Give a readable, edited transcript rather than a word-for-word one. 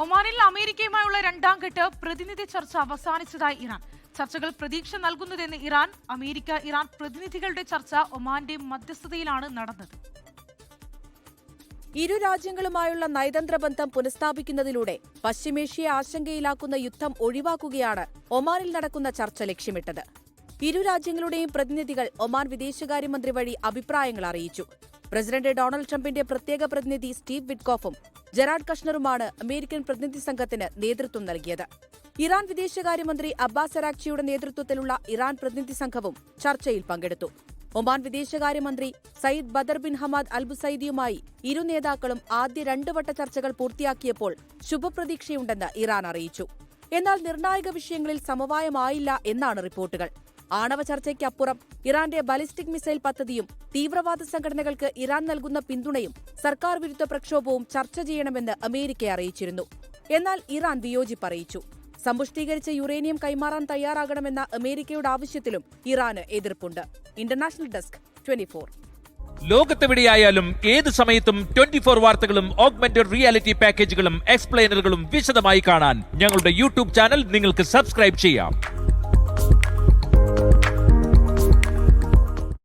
ഒമാനിൽ അമേരിക്കയുമായുള്ള രണ്ടാം ഘട്ട പ്രതിനിധി ചർച്ച അവസാനിച്ചതായി ഇറാൻ. ചർച്ചകൾ പ്രതീക്ഷ നൽകുന്നതെന്ന് ഇറാൻ. ഇറാൻ പ്രതിനിധികളുടെ ചർച്ച ഒമാന്റെ മധ്യസ്ഥതയിലാണ് നടന്നത്. ഇരു രാജ്യങ്ങളുമായുള്ള നയതന്ത്ര ബന്ധം പുനഃസ്ഥാപിക്കുന്നതിലൂടെ പശ്ചിമേഷ്യയെ ആശങ്കയിലാക്കുന്ന യുദ്ധം ഒഴിവാക്കുകയാണ് ഒമാനിൽ നടക്കുന്ന ചർച്ച ലക്ഷ്യമിട്ടത്. ഇരു രാജ്യങ്ങളുടെയും പ്രതിനിധികൾ ഒമാൻ വിദേശകാര്യമന്ത്രി വഴി അഭിപ്രായങ്ങൾ അറിയിച്ചു. പ്രസിഡന്റ് ഡൊണാൾഡ് ട്രംപിന്റെ പ്രത്യേക പ്രതിനിധി സ്റ്റീവ് വിറ്റ്കോഫും ജെറാഡ് കഷ്ണറുമാണ് അമേരിക്കൻ പ്രതിനിധി സംഘത്തിന് നേതൃത്വം നൽകിയത്. ഇറാൻ വിദേശകാര്യമന്ത്രി അബ്ബാസ് അരാക്ചിയുടെ നേതൃത്വത്തിലുള്ള ഇറാൻ പ്രതിനിധി സംഘവും ചർച്ചയിൽ പങ്കെടുത്തു. ഒമാൻ വിദേശകാര്യമന്ത്രി സയ്യിദ് ബദർ ബിൻ ഹമാദ് അൽ ബുസൈദിയുമായി ഇരു നേതാക്കളും ആദ്യ 2 വട്ട ചർച്ചകൾ പൂർത്തിയാക്കിയപ്പോൾ ശുഭപ്രതീക്ഷയുണ്ടെന്ന് ഇറാൻ അറിയിച്ചു. എന്നാൽ നിർണായക വിഷയങ്ങളിൽ സമവായമായില്ല എന്നാണ് റിപ്പോർട്ടുകൾ. ആണവ ചർച്ചയ്ക്കപ്പുറം ഇറാന്റെ ബാലിസ്റ്റിക് മിസൈൽ പദ്ധതിയും തീവ്രവാദ സംഘടനകൾക്ക് ഇറാൻ നൽകുന്ന പിന്തുണയും സർക്കാർ വിരുദ്ധ പ്രക്ഷോഭവും ചർച്ച ചെയ്യണമെന്ന് അമേരിക്ക അറിയിച്ചിരുന്നു. എന്നാൽ ഇറാൻ വിയോജിപ്പറിയിച്ചു. സമ്പുഷ്ടീകരിച്ച യുറേനിയം കൈമാറാൻ തയ്യാറാകണമെന്ന അമേരിക്കയുടെ ആവശ്യത്തിലും ഇറാന് എതിർപ്പുണ്ട്. International desk 24. ലോകത്തെവിടെയായാലും ഏത് സമയത്തും 24 വാർത്തകളും ഓഗ്മെന്റഡ് റിയാലിറ്റി പാക്കേജുകളും എക്സ്പ്ലെയിനറുകളും വിശദമായി കാണാൻ ഞങ്ങളുടെ യൂട്യൂബ് ചാനൽ നിങ്ങൾക്ക് സബ്സ്ക്രൈബ് ചെയ്യാം.